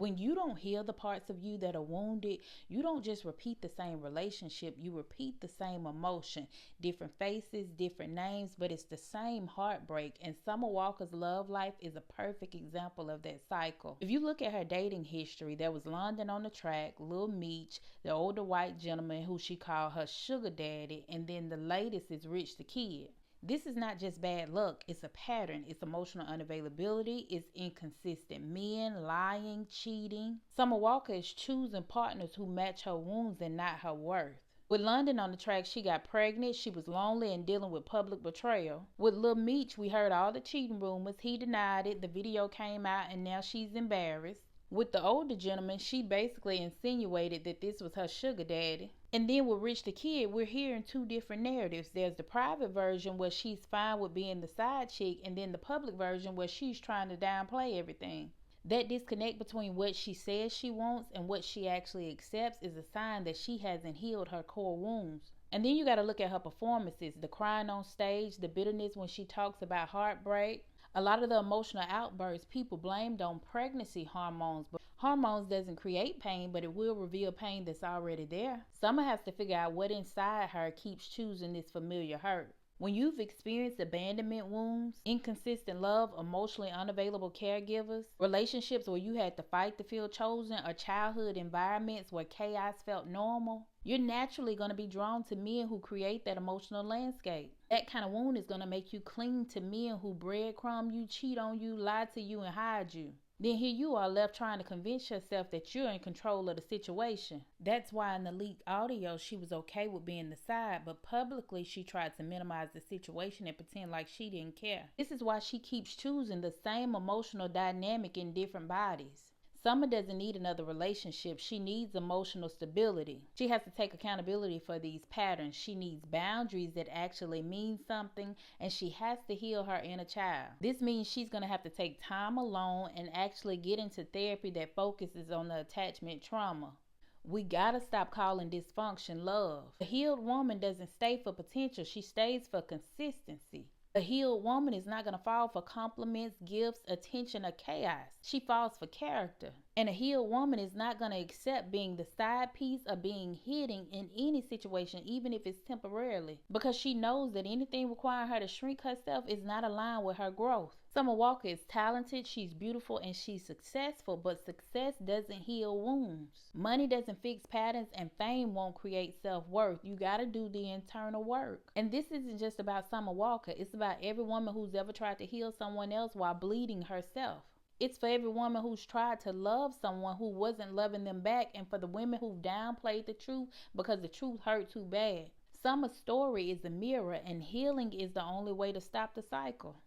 When you don't heal the parts of you that are wounded, you don't just repeat the same relationship, you repeat the same emotion. Different faces, different names, but it's the same heartbreak. And Summer Walker's love life is a perfect example of that cycle. If you look at her dating history, there was London on the Track, Lil Meech, the older white gentleman who she called her sugar daddy, and then the latest is Rich the Kid. This is not just bad luck, it's a pattern. It's emotional unavailability, it's inconsistent men, lying, cheating. Summer Walker is choosing partners who match her wounds and not her worth. With London on the Track, she got pregnant, she was lonely and dealing with public betrayal. With Lil Meech, we heard all the cheating rumors, he denied it, the video came out, and now she's embarrassed. With the older gentleman, she basically insinuated that this was her sugar daddy. And then with Rich the Kid, we're hearing two different narratives. There's the private version where she's fine with being the side chick, and then the public version where she's trying to downplay everything. That disconnect between what she says she wants and what she actually accepts is a sign that she hasn't healed her core wounds. And then you got to look at her performances, the crying on stage, the bitterness when she talks about heartbreak. A lot of the emotional outbursts people blamed on pregnancy hormones, but hormones doesn't create pain, but it will reveal pain that's already there. Summer has to figure out what inside her keeps choosing this familiar hurt. When you've experienced abandonment wounds, inconsistent love, emotionally unavailable caregivers, relationships where you had to fight to feel chosen, or childhood environments where chaos felt normal, you're naturally going to be drawn to men who create that emotional landscape. That kind of wound is going to make you cling to men who breadcrumb you, cheat on you, lie to you, and hide you. Then here you are left trying to convince yourself that you're in control of the situation. That's why in the leaked audio she was okay with being the side, but publicly she tried to minimize the situation and pretend like she didn't care. This is why she keeps choosing the same emotional dynamic in different bodies. Summer doesn't need another relationship. She needs emotional stability. She has to take accountability for these patterns. She needs boundaries that actually mean something, and she has to heal her inner child. This means she's going to have to take time alone and actually get into therapy that focuses on the attachment trauma. We gotta stop calling dysfunction love. A healed woman doesn't stay for potential. She stays for consistency. A healed woman is not going to fall for compliments, gifts, attention, or chaos. She falls for character. And a healed woman is not going to accept being the side piece or being hidden in any situation, even if it's temporarily, because she knows that anything requiring her to shrink herself is not aligned with her growth. Summer Walker is talented, she's beautiful, and she's successful, but success doesn't heal wounds. Money doesn't fix patterns, and fame won't create self-worth. You gotta do the internal work. And this isn't just about Summer Walker, it's about every woman who's ever tried to heal someone else while bleeding herself. It's for every woman who's tried to love someone who wasn't loving them back, and for the women who've downplayed the truth because the truth hurt too bad. Summer's story is a mirror, and healing is the only way to stop the cycle.